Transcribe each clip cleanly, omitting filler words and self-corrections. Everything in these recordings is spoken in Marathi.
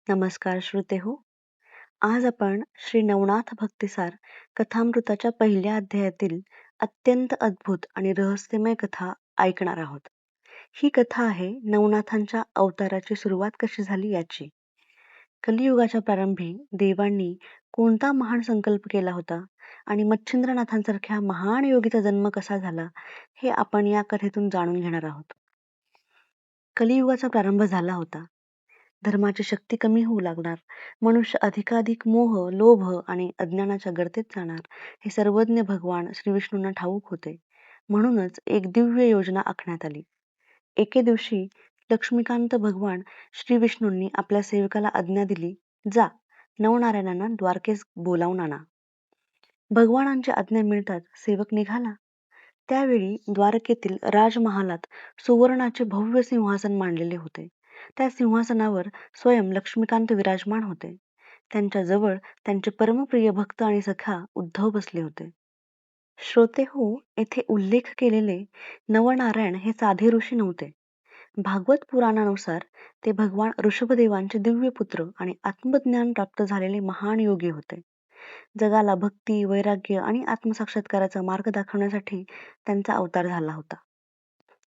नमस्कार श्रोते हो. आज आपण श्री नवनाथ भक्तिसार कथामृताच्या पहिल्या अध्यायातील अत्यंत अद्भुत आणि रहस्यमय कथा ऐकणार आहोत. ही कथा आहे नवनाथांच्या अवताराची सुरुवात कशी झाली याची. कलियुगाच्या प्रारंभी देवांनी कोणता महान संकल्प केला होता आणि मच्छिंद्रनाथांसारख्या महान योगीचा जन्म कसा झाला हे आपण या कथेतून जाणून घेणार आहोत. कलियुगाचा प्रारंभ झाला होता. धर्माची शक्ती कमी होऊ लागणार, मनुष्य अधिकाधिक मोह, लोभ आणि अज्ञानाच्या गर्तेत जाणार, हे सर्वज्ञ भगवान श्री विष्णूंना ठाऊक होते. म्हणूनच एक दिव्य योजना आखण्यात आली. एके दिवशी लक्ष्मीकांत भगवान श्री विष्णूंनी आपल्या सेवकाला आज्ञा दिली, जा नवनारायणांना द्वारकेस बोलावून आणा. भगवानांची आज्ञा मिळताच सेवक निघाला. त्यावेळी द्वारकेतील राजमहालात सुवर्णाचे भव्य सिंहासन मांडलेले होते. त्या सिंहासनावर स्वयं लक्ष्मीकांत विराजमान होते. त्यांच्या जवळ त्यांचे परमप्रिय भक्त आणि सखा उद्धव बसले होते. श्रोते हो, येथे उल्लेख केलेले नवनारायण हे साधे ऋषी नव्हते. भागवत पुराणानुसार ते भगवान ऋषभदेवांचे दिव्य पुत्र आणि आत्मज्ञान प्राप्त झालेले महान योगी होते. जगाला भक्ती, वैराग्य आणि आत्मसाक्षात्काराचा मार्ग दाखवण्यासाठी त्यांचा अवतार झाला होता.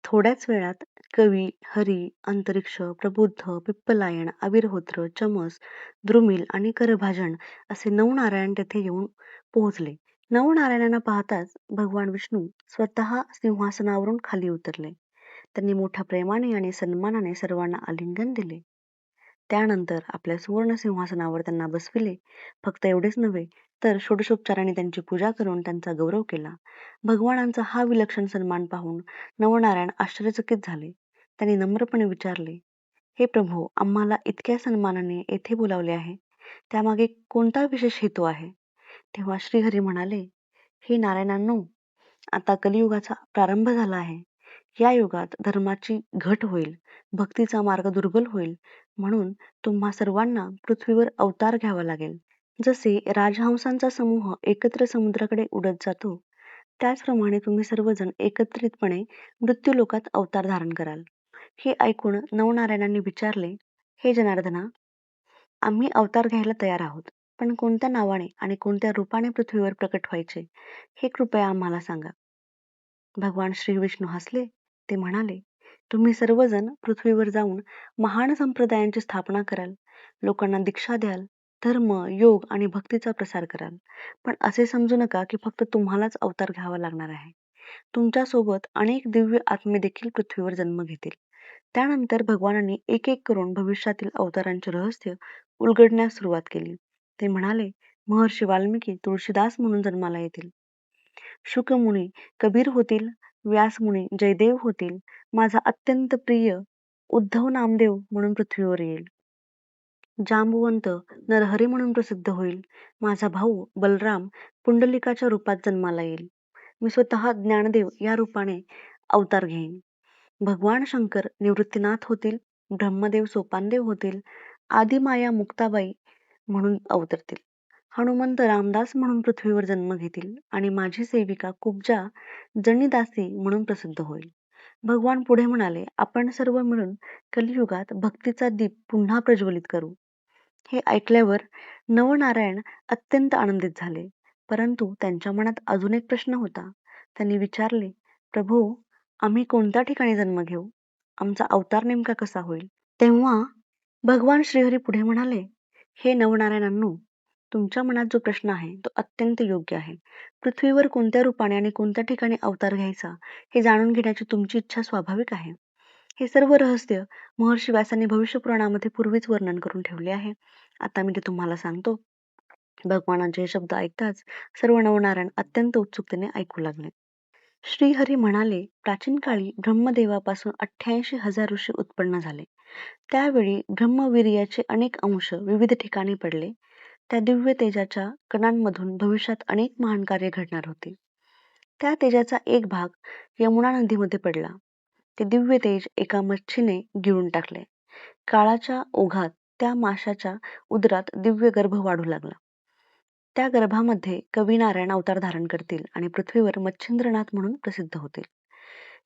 थोड्याच वेळात कवी, हरी, अंतरिक्ष, प्रबुद्ध, पिप्पलायन, आविर्होत्र, चमस, द्रुमिल आणि करभाजन असे नवनारायण तेथे येऊन पोहोचले. नवनारायणांना पाहताच भगवान विष्णू स्वतः सिंहासनावरून खाली उतरले. त्यांनी मोठ्या प्रेमाने आणि सन्मानाने सर्वांना आलिंगन दिले. त्यानंतर आपल्या सुवर्ण सिंहासनावर त्यांना बसविले. फक्त एवढेच नव्हे, तर षोडशोपचाराने त्यांची पूजा करून त्यांचा गौरव केला. भगवानांचा हा विलक्षण सन्मान पाहून नवनारायण आश्चर्यचकित झाले. त्यांनी नम्रपणे विचारले, हे प्रभू, आम्हाला इतक्या सन्मानाने येथे बोलावले आहे, त्यामागे कोणता विशेष हेतू आहे? तेव्हा श्रीहरी म्हणाले, हे नारायणांनो, आता कलियुगाचा प्रारंभ झाला आहे. या युगात धर्माची घट होईल, भक्तीचा मार्ग दुर्बल होईल, म्हणून तुम्हा सर्वांना पृथ्वीवर अवतार घ्यावा लागेल. जसे राजहंसांचा समूह एकत्र समुद्राकडे उडत जातो, त्याचप्रमाणे तुम्ही सर्वजण एकत्रितपणे मृत्यूलोकात अवतार धारण कराल. हे ऐकून नवनारायणांनी विचारले, हे जनार्दना, आम्ही अवतार घ्यायला तयार आहोत, पण कोणत्या नावाने आणि कोणत्या रूपाने पृथ्वीवर प्रकट व्हायचे हे कृपया आम्हाला सांगा. भगवान श्री विष्णू हसले. ते म्हणाले, तुम्ही सर्वजण पृथ्वीवर जाऊन महान संप्रदायांची स्थापना कराल, लोकांना दीक्षा द्याल, धर्म, योग आणि भक्तीचा प्रसार कराल. पण असे समजू नका की फक्त तुम्हालाच अवतार घ्यावा लागणार आहे. तुमच्यासोबत अनेक दिव्य आत्मे देखील पृथ्वीवर जन्म घेतील. त्यानंतर भगवानांनी एक एक करून भविष्यातील अवतारांचे रहस्य उलगडण्यास सुरुवात केली. ते म्हणाले, महर्षी वाल्मिकी तुळशीदास म्हणून जन्माला येतील, शुकमुनी कबीर होतील, व्यासमुनी जयदेव होतील, माझा अत्यंत प्रिय उद्धव नामदेव म्हणून पृथ्वीवर येईल, जांबुवंत नरहरी म्हणून प्रसिद्ध होईल, माझा भाऊ बलराम पुंडलिकाच्या रूपात जन्माला येईल, मी स्वतः ज्ञानदेव या रूपाने अवतार घेईन, भगवान शंकर निवृत्तीनाथ होतील, ब्रह्मदेव सोपानदेव होतील, आदिमाया मुक्ताबाई म्हणून अवतरतील, हनुमंत रामदास म्हणून पृथ्वीवर जन्म घेतील आणि माझी सेविका कुब्जा जनीदासी म्हणून प्रसिद्ध होईल. भगवान पुढे म्हणाले, आपण सर्व मिळून कलियुगात भक्तीचा दीप पुन्हा प्रज्वलित करू. हे ऐकल्यावर नवनारायण अत्यंत आनंदित झाले. परंतु त्यांच्या मनात अजून एक प्रश्न होता. त्यांनी विचारले, प्रभू, आम्ही कोणत्या ठिकाणी जन्म घेऊ? आमचा अवतार नेमका कसा होईल? तेव्हा भगवान श्रीहरी पुढे म्हणाले, हे नवनारायणांनो, तुमच्या मनात जो प्रश्न आहे तो अत्यंत योग्य आहे. पृथ्वीवर कोणत्या रूपाने आणि कोणत्या ठिकाणी अवतार घ्यायचा हे जाणून घेण्याची तुमची इच्छा स्वाभाविक आहे. हे सर्व रहस्य महर्षी व्यासांनी भविष्य पुराणामध्ये पूर्वीच वर्णन करून ठेवले आहे. आता मी ते तुम्हाला सांगतो. भगवानांचे हे शब्द ऐकताच सर्व नवनारायण अत्यंत उत्सुकतेने ऐकू लागले. श्रीहरी म्हणाले, प्राचीन काळी ब्रह्मदेवापासून 88,000 ऋषी उत्पन्न झाले. त्यावेळी ब्रह्मवीर्याचे अनेक अंश विविध ठिकाणी पडले. त्या दिव्य तेजाच्या कणांमधून भविष्यात अनेक महान कार्य घडणार होते. त्या तेजाचा एक भाग यमुना नदीमध्ये पडला. ते दिव्य तेज एका मच्छीने गिळून टाकले. काळाच्या ओघात त्या माशाच्या उदरात दिव्य गर्भ वाढू लागला. त्या गर्भामध्ये कविनारायण अवतार धारण करतील आणि पृथ्वीवर मच्छिंद्रनाथ म्हणून प्रसिद्ध होतील.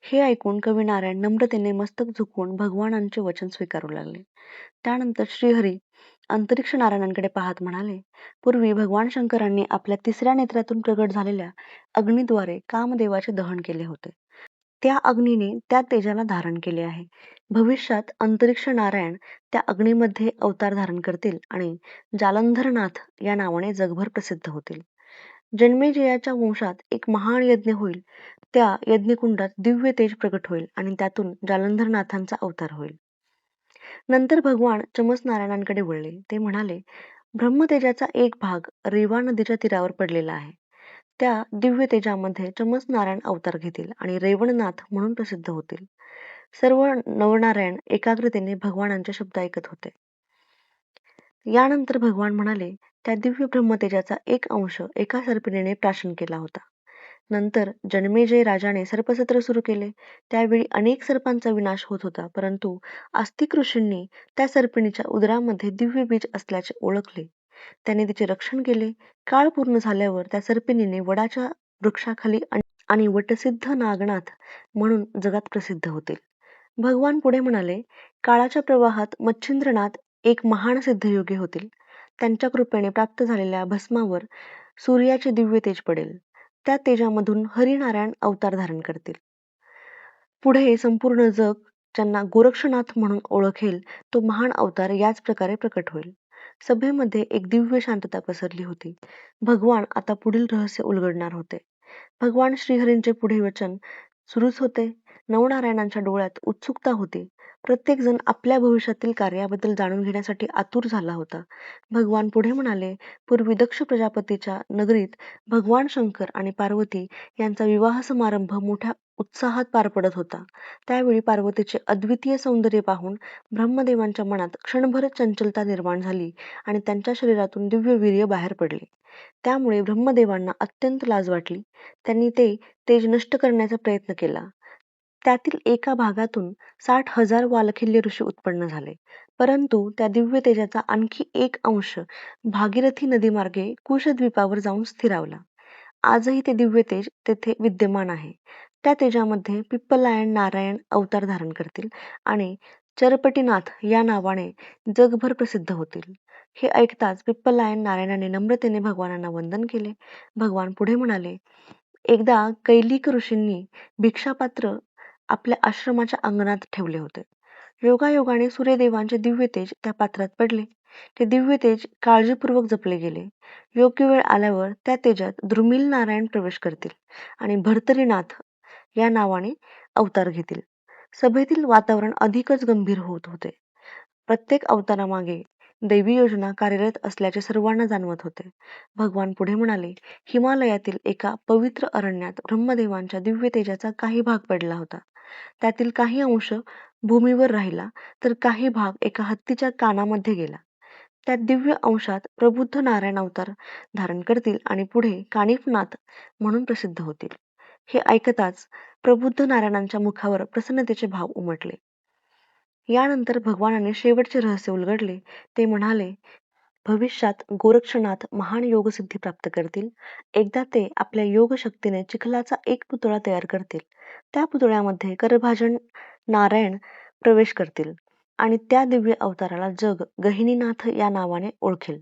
हे ऐकून कविनारायण नम्रतेने मस्तक झुकवून भगवानांचे वचन स्वीकारू लागले. त्यानंतर श्रीहरी अंतरिक्ष नारायणांकडे पाहत म्हणाले, पूर्वी भगवान शंकरांनी आपल्या तिसऱ्या नेत्रातून प्रगट झालेल्या अग्नीद्वारे कामदेवाचे दहन केले होते. त्या अग्नीने त्या तेजाला धारण केले आहे. भविष्यात अंतरिक्ष नारायण त्या अग्नीमध्ये अवतार धारण करतील आणि जालंधरनाथ या नावाने जगभर प्रसिद्ध होतील. जन्मेजयाच्या वंशात एक महान यज्ञ होईल. त्या यज्ञकुंडात दिव्य तेज प्रगट होईल आणि त्यातून जालंधरनाथांचा अवतार होईल. नंतर भगवान चमस नारायणांकडे वळले. ते म्हणाले, ब्रह्मतेजाचा एक भाग रेवा नदीच्या तीरावर पडलेला आहे. त्या दिव्य तेजामध्ये चमस नारायण अवतार घेतील आणि रेवणनाथ म्हणून प्रसिद्ध होतील. सर्व नवनारायण एकाग्रतेने भगवानांचे शब्द ऐकत होते. यानंतर भगवान म्हणाले, त्या दिव्य ब्रह्मतेजाचा एक अंश एका सर्पिणीने प्राशन केला होता. नंतर जन्मेजय राजाने सर्पसत्र सुरू केले. त्यावेळी अनेक सर्पांचा विनाश होत होता, परंतु आस्तिक ऋषींनी त्या सर्पिणीच्या उदरामध्ये दिव्य बीज असल्याचे ओळखले. त्याने तिचे रक्षण केले. काळ पूर्ण झाल्यावर त्या सर्पिणीने वडाच्या वृक्षाखाली आणि वटसिद्ध नागनाथ म्हणून जगात प्रसिद्ध होतील. भगवान पुढे म्हणाले, काळाच्या प्रवाहात मच्छिंद्रनाथ एक महान सिद्धयोगी होतील. त्यांच्या कृपेने प्राप्त झालेल्या भस्मावर सूर्याचे दिव्य तेज पडेल. त्या तेजामधून हरिनारायण अवतार धारण करतील. पुढे संपूर्ण जग ज्यांना गोरक्षनाथ म्हणून ओळखेल, तो महान अवतार याच प्रकारे प्रकट होईल. सभेमध्ये एक दिव्य शांतता पसरली होती. भगवान आता पुढील रहस्य उलगडणार होते. भगवान श्रीहरींचे पुढे वचन सुरूच होते. नवनारायणांच्या डोळ्यात उत्सुकता होती. प्रत्येक जण आपल्या भविष्यातील कार्याबद्दल जाणून घेण्यासाठी आतुर झाला होता. भगवान पुढे म्हणाले, पूर्वी दक्ष प्रजापतीच्या नगरीत भगवान शंकर आणि पार्वती यांचा विवाह समारंभ मोठ्या उत्साहात पार पडत होता. त्यावेळी पार्वतीचे अद्वितीय सौंदर्य पाहून ब्रह्मदेवांच्या मनात क्षणभर चंचलता निर्माण झाली आणि त्यांच्या शरीरातून दिव्य वीर्य बाहेर पडले. त्यामुळे ब्रह्मदेवांना अत्यंत लाज वाटली. त्यांनी ते तेज नष्ट करण्याचा प्रयत्न केला. त्यातील एका भागातून 60,000 वालखिल्य ऋषी उत्पन्न झाले. परंतु त्या दिव्य तेजाचा आणखी एक अंश भागीरथी नदीमार्गे कुशद्वीपावर जाऊन स्थिरावला. आजही ते दिव्य तेज तेथे विद्यमान आहे. त्या तेजामध्ये पिप्पलायन नारायण अवतार धारण करतील आणि चरपटीनाथ या नावाने जगभर प्रसिद्ध होतील. हे ऐकताच पिप्पलायन नारायणाने नम्रतेने भगवानांना वंदन केले. भगवान पुढे म्हणाले, एकदा कैलिक ऋषींनी भिक्षापात्र आपल्या आश्रमाच्या अंगणात ठेवले होते. योगायोगाने सूर्यदेवांचे दिव्य तेज त्या पात्रात पडले. ते दिव्य तेज काळजीपूर्वक जपले गेले. योग्य वेळ आल्यावर त्या तेजात द्रुमिल नारायण प्रवेश करतील आणि भर्तरीनाथ या नावाने अवतार घेतील. सभेतील वातावरण अधिकच गंभीर होत होते. प्रत्येक अवतारामागे दैवी योजना कार्यरत असल्याचे सर्वांना जाणवत होते. भगवान पुढे म्हणाले, हिमालयातील एका पवित्र अरण्यात ब्रह्मदेवांच्या दिव्य तेजाचा काही भाग पडला होता. त्यातील काही अंश भूमीवर राहिला, तर काही भाग एका हत्तीच्या कानामध्ये गेला. त्या दिव्य अंशात प्रबुद्ध नारायण अवतार धारण करतील आणि पुढे कानिफनाथ म्हणून प्रसिद्ध होतील. हे ऐकताच प्रबुद्ध नारायणांच्या मुखावर प्रसन्नतेचे भाव उमटले. यानंतर भगवानाने शेवटचे रहस्य उलगडले. ते म्हणाले, भविष्यात गोरक्षनाथ महान योगसिद्धी प्राप्त करतील. एकदा ते आपल्या योगशक्तीने चिखलाचा एक पुतळा तयार करतील. त्या पुतळ्यामध्ये करभाजन नारायण प्रवेश करतील आणि त्या दिव्य अवताराला जग गहिनीनाथ या नावाने ओळखेल.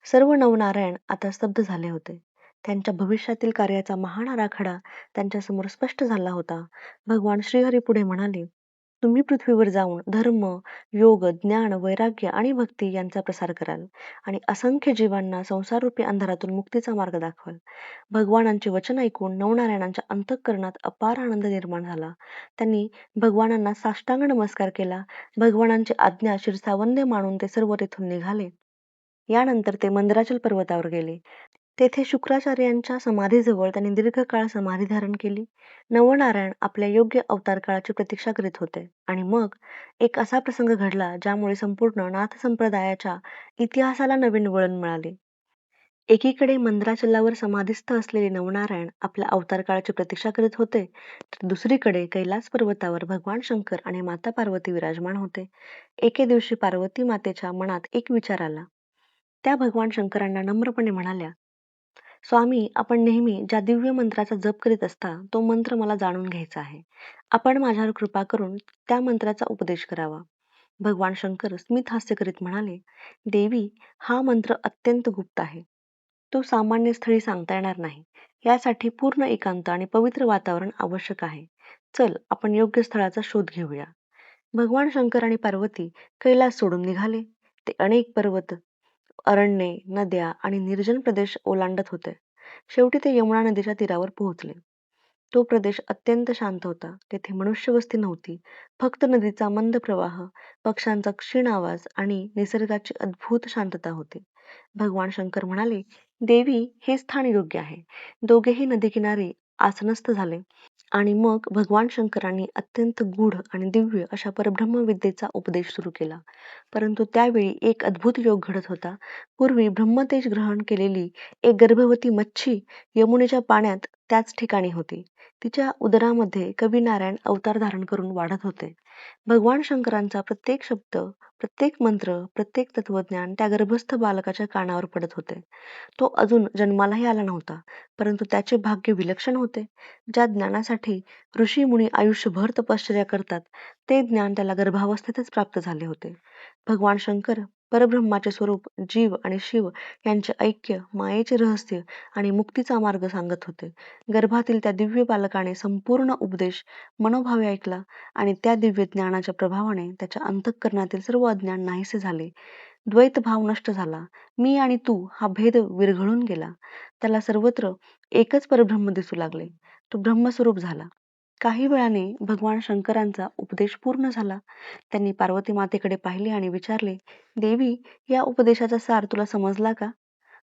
सर्व नवनारायण आता स्तब्ध झाले होते. त्यांच्या भविष्यातील कार्याचा महान आराखडा त्यांच्यासमोर स्पष्ट झाला होता. भगवान श्रीहरी पुढे म्हणाले, तुम्ही पृथ्वीवर जाऊन धर्म, योग, ज्ञान, वैराग्य आणि भक्ती यांचा प्रसार कराल आणि असंख्य जीवांना संसाररूपी अंधारातून मुक्तीचा मार्ग दाखवाल. भगवानांचे वचन ऐकून नवनारायणांच्या अंतःकरणात अपार आनंद निर्माण झाला. त्यांनी भगवानांना साष्टांग नमस्कार केला. भगवानांची आज्ञा शिरसावंद्य मानून ते सर्व तेथून निघाले. यानंतर ते मंदराचल पर्वतावर गेले. तेथे शुक्राचार्यांच्या समाधीजवळ त्यांनी दीर्घकाळ समाधी धारण केली. नवनारायण आपल्या योग्य अवतार काळाची प्रतीक्षा करीत होते आणि मग एक असा प्रसंग घडला ज्यामुळे संपूर्ण नाथ संप्रदायाच्या इतिहासाला नवीन वळण मिळाले. एकीकडे मंदराचलावर समाधीस्थ असलेले नवनारायण आपल्या अवतार काळाची प्रतीक्षा करीत होते, तर दुसरीकडे कैलास पर्वतावर भगवान शंकर आणि माता पार्वती विराजमान होते. एके दिवशी पार्वती मातेच्या मनात एक विचार आला. त्या भगवान शंकरांना नम्रपणे म्हणाल्या, स्वामी, आपण नेहमी ज्या दिव्य मंत्राचा जप करीत असता, तो मंत्र मला जाणून घ्यायचा आहे. आपण माझ्यावर कृपा करून त्या मंत्राचा उपदेश करावा. भगवान शंकर स्मित हास्य करीत म्हणाले, देवी, हा मंत्र अत्यंत गुप्त आहे. तो सामान्य स्थळी सांगता येणार नाही. यासाठी पूर्ण एकांत आणि पवित्र वातावरण आवश्यक आहे. चल, आपण योग्य स्थळाचा शोध घेऊया. भगवान शंकर आणि पार्वती कैलास सोडून निघाले. ते अनेक पर्वत, अरण्ये, नद्या आणि निर्जन प्रदेश ओलांडत होते. शेवटी ते यमुना नदीच्या तीरावर पोहोचले. तो प्रदेश अत्यंत शांत होता. तेथे मनुष्यवस्ती नव्हती. फक्त नदीचा मंद प्रवाह, पक्ष्यांचा क्षीण आवाज आणि निसर्गाची अद्भुत शांतता होती. भगवान शंकर म्हणाले, देवी, हे स्थान योग्य आहे. दोघेही नदीकिनारी आसनस्थ झाले आणि मग भगवान शंकरांनी अत्यंत गूढ आणि दिव्य अशा परब्रह्मविद्येचा उपदेश सुरू केला. परंतु त्यावेळी एक अद्भुत योग घडत होता. पूर्वी ब्रह्मतेज ग्रहण केलेली एक गर्भवती मच्छी यमुनेच्या पाण्यात त्याच ठिकाणी होती. तिच्या उदरामध्ये कवी-नारायण अवतार धारण करून वाढत होते. भगवान शंकरांचा प्रत्येक शब्द, प्रत्येक मंत्र, प्रत्येक तत्वज्ञान त्या गर्भस्थ बालकाच्या कानावर पडत होते. तो अजून जन्मालाही आला नव्हता, परंतु त्याचे भाग्य विलक्षण होते. ज्या ज्ञानासाठी ऋषी-मुनी आयुष्यभर तपश्चर्या करतात, ते ज्ञान त्याला गर्भावस्थेतच प्राप्त झाले होते. भगवान शंकर परब्रह्माचे स्वरूप, जीव आणि शिव यांचे ऐक्य, मायेचे रहस्य आणि मुक्तीचा मार्ग सांगत होते. गर्भातील त्या दिव्य बालकाने संपूर्ण उपदेश मनोभावे ऐकला आणि त्या दिव्य ज्ञानाच्या प्रभावाने त्याच्या अंतःकरणातील सर्व अज्ञान नाहीसे झाले. द्वैत भाव नष्ट झाला. मी आणि तू हा भेद विरघळून गेला. त्याला सर्वत्र एकच परब्रह्म दिसू लागले. तो ब्रह्मस्वरूप झाला. काही वेळाने भगवान शंकरांचा उपदेश पूर्ण झाला. त्यांनी पार्वती मातेकडे पाहिले आणि विचारले, देवी, या उपदेशाचा सार तुला समजला का?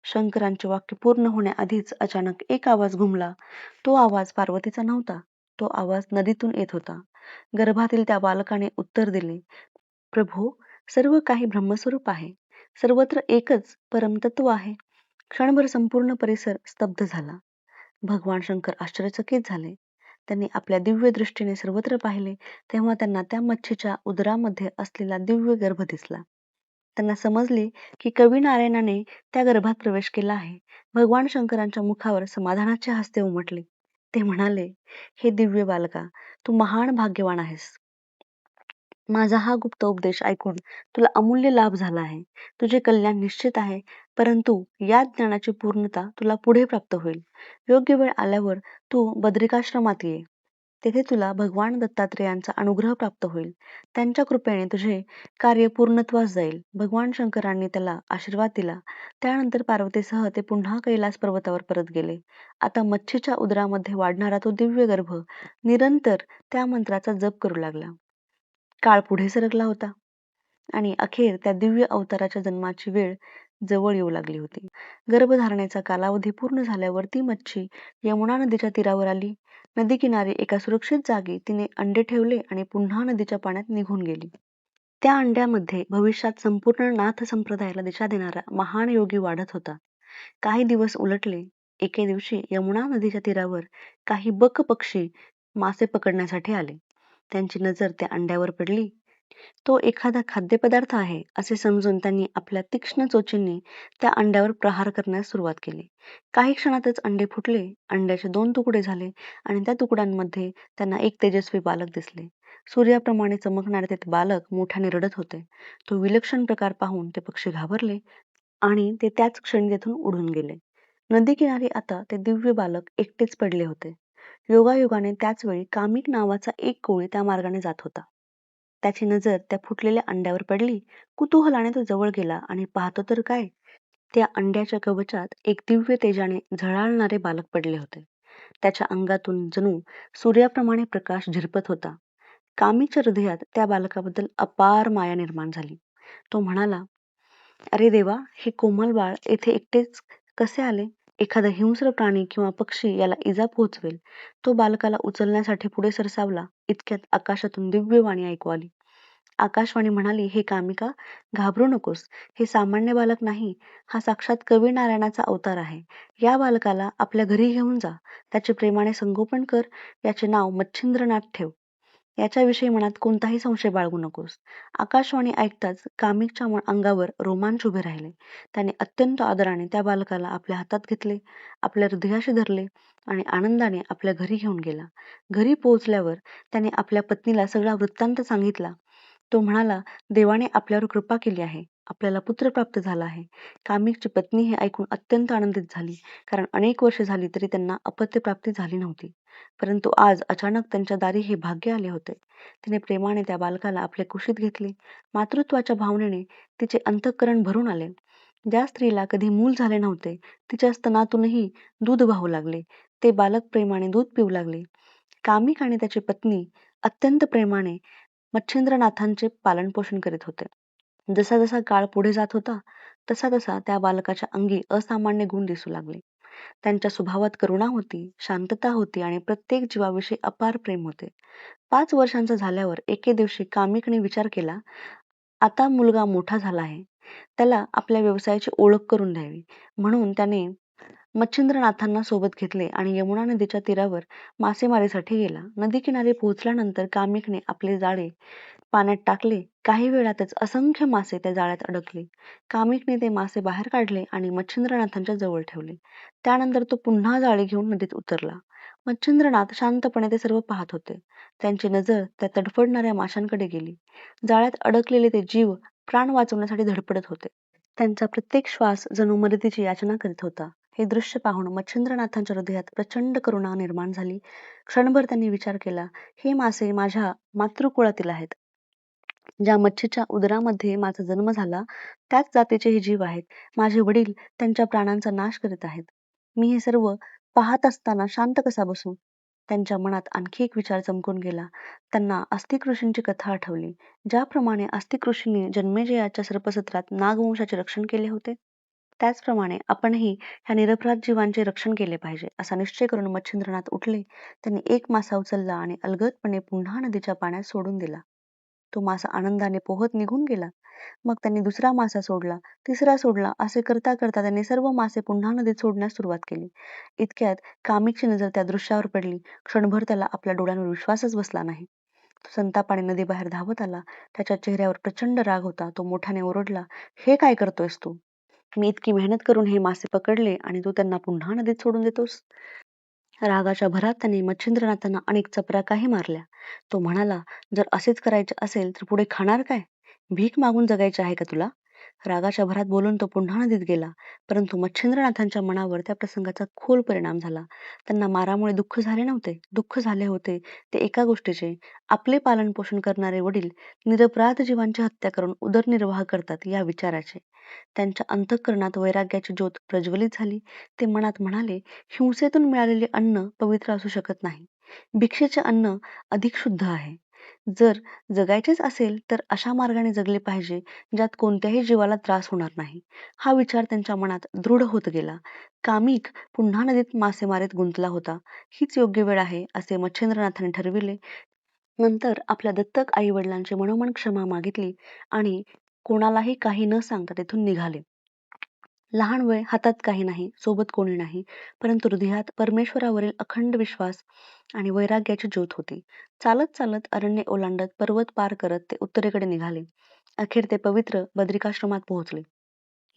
शंकरांचे वाक्य पूर्ण होण्याआधीच अचानक एक आवाज घुमला. तो आवाज पार्वतीचा नव्हता. तो आवाज नदीतून येत होता. गर्भातील त्या बालकाने उत्तर दिले, प्रभो, सर्व काही ब्रह्मस्वरूप आहे. सर्वत्र एकच परमतत्व आहे. क्षणभर संपूर्ण परिसर स्तब्ध झाला. भगवान शंकर आश्चर्यचकित झाले. त्यांनी आपल्या दिव्य दृष्टीने सर्वत्र पाहिले, तेव्हा त्यांना त्या मच्छीच्या उदरामध्ये असलेला दिव्य गर्भ दिसला. त्यांना समजले की कवी नारायणाने त्या गर्भात प्रवेश केला आहे. भगवान शंकरांच्या मुखावर समाधानाचे हास्य उमटले. ते म्हणाले, हे दिव्य बालका, तू महान भाग्यवान आहेस. माझा हा गुप्त उपदेश ऐकून तुला अमूल्य लाभ झाला आहे. तुझे कल्याण निश्चित आहे, परंतु या ज्ञानाची पूर्णता तुला पुढे प्राप्त होईल. योग्य वेळ आल्यावर तू बद्रिकाश्रमात ये. तेथे तुला भगवान दत्तात्रेयांचा अनुग्रह प्राप्त होईल. त्यांच्या कृपेने तुझे कार्य पूर्णत्वास जाईल. भगवान शंकरांनी त्याला आशीर्वाद दिला. त्यानंतर पार्वतीसह ते पुन्हा कैलास पर्वतावर परत गेले. आता मच्छीच्या उदरामध्ये वाढणारा तो दिव्य गर्भ निरंतर त्या मंत्राचा जप करू लागला. काळ पुढे सरकला होता आणि अखेर त्या दिव्य अवताराच्या जन्माची वेळ जवळ येऊ लागली होती. गर्भधारणेचा कालावधी पूर्ण झाल्यावर ती मच्छी यमुना नदीच्या तीरावर आली. नदीकिनारी एका सुरक्षित जागी तिने अंडे ठेवले आणि पुन्हा नदीच्या पाण्यात निघून गेली. त्या अंड्यामध्ये भविष्यात संपूर्ण नाथ संप्रदायाला दिशा देणारा महान योगी वाढत होता. काही दिवस उलटले. एके दिवशी यमुना नदीच्या तीरावर काही बक पक्षी मासे पकडण्यासाठी आले. त्यांची नजर त्या अंड्यावर पडली. तो एखादा खाद्यपदार्थ आहे असे समजून त्यांनी आपल्या तीक्ष्ण चोचींनी त्या अंड्यावर प्रहार करण्यास सुरुवात केली. काही क्षणातच अंडे फुटले. अंड्याचे 2 तुकडे झाले आणि त्या तुकड्यांमध्ये त्यांना एक तेजस्वी बालक दिसले. सूर्याप्रमाणे चमकणारे ते बालक मोठ्याने रडत होते. तो विलक्षण प्रकार पाहून ते पक्षी घाबरले आणि ते त्याच क्षणी तेथून उडून गेले. नदीकिनारी आता ते दिव्य बालक एकटेच पडले होते. योगायोगाने त्याच वेळी कामिक नावाचा एक कोळी त्या मार्गाने जात होता. त्याची नजर त्या फुटलेल्या अंड्यावर पडली. कुतूहलाने तो जवळ गेला आणि पाहतो तर काय, त्या अंड्याच्या कवचात एक दिव्य तेजाने झळाळणारे बालक पडले होते. त्याच्या अंगातून जणू सूर्याप्रमाणे प्रकाश झिरपत होता. कामीच्या हृदयात त्या बालकाबद्दल अपार माया निर्माण झाली. तो म्हणाला, अरे देवा, हे कोमल बाळ येथे एकटेच कसे आले? एखादा हिंस्र प्राणी किंवा पक्षी याला इजा पोहोचवेल. तो बालकाला उचलण्यासाठी पुढे सरसावला. इतक्यात आकाशातून दिव्यवाणी ऐकू आली. आकाशवाणी म्हणाली, हे कामिका, घाबरू नकोस. हे सामान्य बालक नाही. हा साक्षात कवी नारायणाचा अवतार आहे. या बालकाला आपल्या घरी घेऊन जा. त्याचे प्रेमाने संगोपन कर. याचे नाव मच्छिंद्रनाथ ठेव. याच्याविषयी मनात कोणताही संशय बाळगू नकोस. आकाशवाणी ऐकताच कामिकच्या अंगावर रोमांच उभे राहिले. त्याने अत्यंत आदराने त्या बालकाला आपल्या हातात घेतले, आपल्या हृदयाशी धरले आणि आनंदाने आपल्या घरी घेऊन गेला. घरी पोहोचल्यावर त्याने आपल्या पत्नीला सगळा वृत्तांत सांगितला. तो म्हणाला, "देवाने आपल्यावर कृपा केली आहे. आपल्याला पुत्र प्राप्त झाला आहे." कामिकची पत्नी हे ऐकून अत्यंत आनंदित झाली, कारण अनेक वर्षे झाली तरी त्यांना अपत्यप्राप्ती झाली नव्हती. परंतु आज अचानक त्यांच्या दारी हे भाग्य आले होते. तिने प्रेमाने त्या बालकाला आपल्या कुशीत घेतले. मातृत्वाच्या भावनेने तिचे अंतःकरण भरून आले. ज्या स्त्रीला कधी मूल झाले नव्हते, तिच्या स्तनातूनही दूध वाहू लागले. ते बालक प्रेमाने दूध पिऊ लागले. कामिक आणि त्याची पत्नी अत्यंत प्रेमाने मच्छिंद्रनाथांचे पालनपोषण करीत होते. जसा जसा काळ पुढे जात होता, तसा तसा त्या बालकाच्या अंगी असामान्य गुण दिसू लागले. त्यांच्या स्वभावात करुणा होती, शांतता होती आणि प्रत्येक जीवाविषयी अपार प्रेम होते. 5 वर्षांचा झाल्यावर एके दिवशी कामिकने विचार केला, आता मुलगा मोठा झाला आहे. त्याला आपल्या व्यवसायाची ओळख करून द्यावी. म्हणून त्याने मच्छिंद्रनाथांना सोबत घेतले आणि यमुना नदीच्या तीरावर मासेमारीसाठी गेला. नदीकिनारी पोहोचल्यानंतर कामिकने आपले जाळे पाण्यात टाकले. काही वेळातच असंख्य मासे त्या जाळ्यात अडकले. कामिकने ते मासे बाहेर काढले आणि मच्छिंद्रनाथांच्या जवळ ठेवले. त्यानंतर तो पुन्हा जाळी घेऊन नदीत उतरला. मच्छिंद्रनाथ शांतपणे ते सर्व पाहत होते. त्यांची नजर त्या तडफडणाऱ्या माशांकडे गेली. जाळ्यात अडकलेले ते जीव प्राण वाचवण्यासाठी धडपडत होते. त्यांचा प्रत्येक श्वास जणू मदतीची याचना करीत होता. हे दृश्य पाहून मच्छिंद्रनाथांच्या हृदयात प्रचंड करुणा निर्माण झाली. क्षणभर त्यांनी विचार केला, हे मासे माझ्या मातृकुळातील आहेत. ज्या मच्छीच्या उदरामध्ये माझा जन्म झाला, त्याच जातीचे हे जीव आहेत. माझे वडील त्यांच्या प्राणांचा नाश करीत आहेत. मी हे सर्व पाहत असताना शांत कसा बसू? त्यांच्या मनात आणखी एक विचार चमकून गेला. त्यांना अस्तिक ऋषींची कथा आठवली. ज्याप्रमाणे अस्तिक ऋषींनी जन्मेजयाच्या सर्पसत्रात नागवंशाचे रक्षण केले होते, त्याचप्रमाणे आपणही ह्या निरपराध जीवांचे रक्षण केले पाहिजे, असा निश्चय करून मच्छिंद्रनाथ उठले. त्यांनी एक मासा उचलला आणि अलगदपणे पुन्हा नदीच्या पाण्यात सोडून दिला. तो मासा आनंदाने पोहत निघून गेला. मग त्यांनी दुसरा मासा सोडला, तिसरा सोडला. असे करता करता त्यांनी सर्व मासे पुन्हा नदीत सोडण्यास सुरुवात केली. इतक्यात कामिकची नजर त्या दृश्यावर पडली. क्षणभर त्याला आपल्या डोळ्यांवर विश्वासच बसला नाही. तो संतापाने नदीबाहेर धावत आला. त्याच्या चेहऱ्यावर प्रचंड राग होता. तो मोठ्याने ओरडला, "हे काय करतोयस तू? मी इतकी मेहनत करून हे मासे पकडले आणि तू त्यांना पुन्हा नदीत सोडून देतोस?" रागाच्या भरात त्याने मच्छिंद्रनाथांना अनेक चपराकाही मारल्या. तो म्हणाला, "जर असेच करायचे असेल तर पुढे खाणार काय? भीक मागून जगायचे आहे का तुला?" रागाच्या भरात बोलून तो पुन्हा नदीत गेला. परंतु मच्छिंद्रनाथांच्या मनावर त्या प्रसंगाचा खोल परिणाम झाला. त्यांना मारामुळे दुःख झाले नव्हते. दुःख झाले होते ते एका गोष्टीचे, आपले पालनपोषण करणारे वडील निरपराध जीवांची हत्या करून उदरनिर्वाह करतात या विचाराचे. त्यांच्या अंतःकरणात वैराग्याची ज्योत प्रज्वलित झाली. ते मनात म्हणाले, हिंसेतून मिळालेले अन्न पवित्र असू शकत नाही. भिक्षेचे अन्न अधिक शुद्ध आहे. जर जगायचेच असेल तर अशा मार्गाने जगले पाहिजे ज्यात कोणत्याही जीवाला त्रास होणार नाही. हा विचार त्यांच्या मनात दृढ होत गेला. कामिक पुन्हा नदीत मासेमारीत गुंतला होता. हीच योग्य वेळ आहे असे मच्छिंद्रनाथांनी ठरविले. नंतर आपल्या दत्तक आई वडिलांची मनोमन क्षमा मागितली आणि कोणालाही काही न सांगता तेथून निघाले. लहान वय, हातात काही नाही, सोबत कोणी नाही, परंतु हृदयात परमेश्वरावरील अखंड विश्वास आणि वैराग्याची ज्योत होती. चालत चालत अरण्ये ओलांडत, पर्वत पार करत ते उत्तरेकडे निघाले. अखेर ते पवित्र बद्रिकाश्रमात पोहोचले.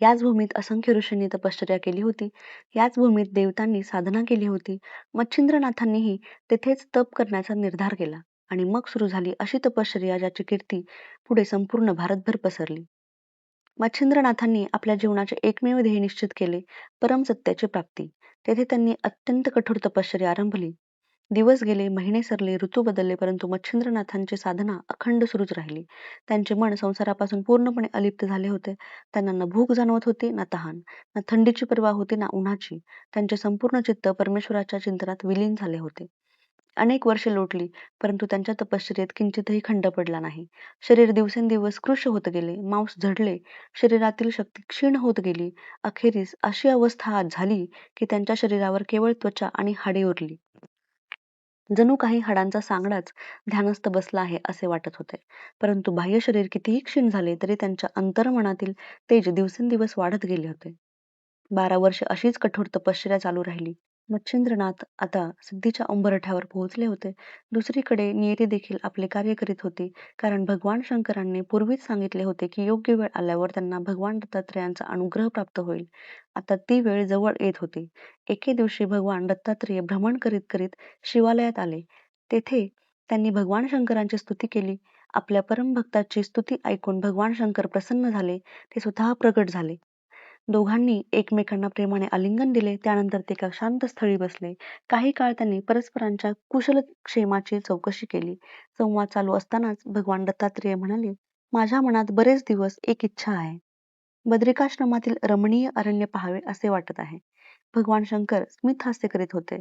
याच भूमीत असंख्य ऋषींनी तपश्चर्या केली होती. याच भूमीत देवतांनी साधना केली होती. मच्छिंद्रनाथांनीही तेथेच तप करण्याचा निर्धार केला. आणि मग सुरू झाली अशी तपश्चर्या ज्याची कीर्ती पुढे संपूर्ण भारतभर पसरली. मच्छिंद्रनाथांनी आपल्या जीवनाचे एकमेव ध्येय निश्चित केले, परमसत्याची प्राप्ती. तेथे त्यांनी अत्यंत कठोर तपश्चर्या आरंभली. दिवस गेले, महिने सरले, ऋतू बदलले, परंतु मच्छिंद्रनाथांची साधना अखंड सुरूच राहिली. त्यांचे मन संसारापासून पूर्णपणे अलिप्त झाले होते. त्यांना न भूक जाणवत होती, ना तहान, ना थंडीची पर्वा होती, ना उन्हाची. त्यांचे संपूर्ण चित्त परमेश्वराच्या चिंतनात विलीन झाले होते. अनेक वर्षे लोटली, परंतु त्यांच्या तपश्चर्येत किंचितही खंड पडला नाही. शरीर दिवसेंदिवस कृश होत गेले, मांस झडले, शरीरातील शक्ती क्षीण होत गेली. अखेरीस अशी अवस्था झाली की त्यांच्या शरीरावर केवळ त्वचा आणि हाडे उरली. जणू काही हाडांचा सांगडाच ध्यानस्थ बसला आहे असे वाटत होते. परंतु बाह्य शरीर कितीही क्षीण झाले तरी त्यांच्या अंतर्मनातील तेज दिवसेंदिवस वाढत गेले होते. 12 वर्षे अशीच कठोर तपश्चर्या चालू राहिली. मच्छिंद्रनाथ आता सिद्धीच्या उंबरठ्यावर पोहोचले होते. दुसरीकडे नियती देखील आपले कार्य करीत होती, कारण भगवान शंकरांनी पूर्वीच सांगितले होते की योग्य वेळ आल्यावर त्यांना भगवान दत्तात्रेयांचा अनुग्रह प्राप्त होईल. आता ती वेळ जवळ येत होती. एके दिवशी भगवान दत्तात्रेय भ्रमण करीत करीत शिवालयात आले. तेथे त्यांनी भगवान शंकरांची स्तुती केली आपल्या परमभक्ताची स्तुती ऐकून भगवान शंकर प्रसन्न झाले. ते स्वतः प्रकट झाले. दोघांनी एकमेकांना प्रेमाने आलिंगन दिले. त्यानंतर ते एका शांत स्थळी बसले. काही काळ त्यांनी परस्परांच्या कुशलक्षेमाची चौकशी केली. संवाद चालू असतानाच भगवान दत्तात्रेय म्हणाले, माझ्या मनात बरेच दिवस एक इच्छा आहे. बद्रिकाश्रमातील रमणीय अरण्य पाहावे असे वाटत आहे. भगवान शंकर स्मित हास्य करीत होते.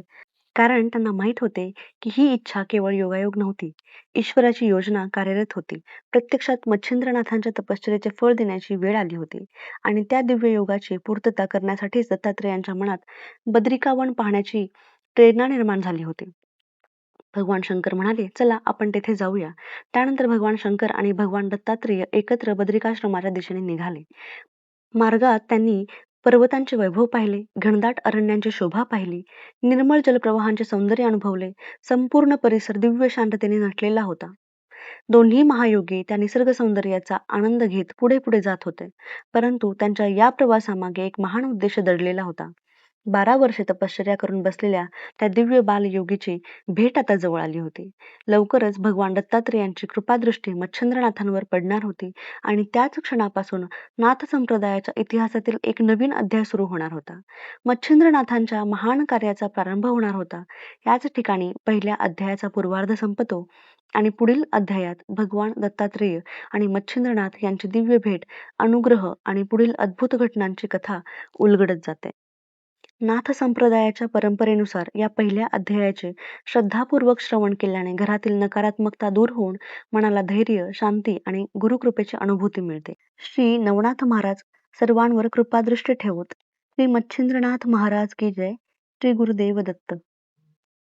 कारण त्यांना माहीत होते की ही इच्छा केवळ योगायोग नव्हती. ईश्वराची योजना कार्यरत होती. प्रत्यक्षात मच्छिंद्रनाथांच्या तपश्चर्येचे फळ देण्याची वेळ आली होती आणि त्या दिव्य योगाची पूर्तता करण्यासाठीच दत्तात्रेयांच्या मनात बद्रिकावन पाहण्याची प्रेरणा निर्माण झाली होती. भगवान शंकर म्हणाले, चला आपण तेथे जाऊया. त्यानंतर भगवान शंकर आणि भगवान दत्तात्रेय एकत्र बद्रिकाश्रमाच्या दिशेने निघाले. मार्गात त्यांनी पर्वतांचे वैभव पाहिले, घनदाट अरण्यांची शोभा पाहिली, निर्मळ जलप्रवाहांचे सौंदर्य अनुभवले. संपूर्ण परिसर दिव्य शांततेने नटलेला होता. दोन्ही महायोगी त्या निसर्ग सौंदर्याचा आनंद घेत पुढे पुढे जात होते. परंतु त्यांच्या या प्रवासामागे एक महान उद्देश दडलेला होता. 12 वर्षे तपश्चर्या करून बसलेल्या त्या दिव्य बालयोगीची भेट आता जवळ आली होती. लवकरच भगवान दत्तात्रेयांची कृपादृष्टी मच्छिंद्रनाथांवर पडणार होती आणि त्याच क्षणापासून नाथ संप्रदायाच्या इतिहासातील एक नवीन अध्याय सुरू होणार होता. मच्छिंद्रनाथांच्या महान कार्याचा प्रारंभ होणार होता. याच ठिकाणी पहिल्या अध्यायाचा पूर्वार्ध संपतो आणि पुढील अध्यायात भगवान दत्तात्रेय आणि मच्छिंद्रनाथ यांची दिव्य भेट, अनुग्रह आणि पुढील अद्भुत घटनांची कथा उलगडत जाते. नाथ संप्रदायाच्या परंपरेनुसार या पहिल्या अध्यायाचे श्रद्धापूर्वक श्रवण केल्याने घरातील नकारात्मकता दूर होऊन मनाला धैर्य, शांती आणि गुरुकृपेची अनुभूती मिळते. श्री नवनाथ महाराज सर्वांवर कृपादृष्टी ठेवोत. श्री मच्छिंद्रनाथ महाराज की जय. श्री गुरुदेव दत्त.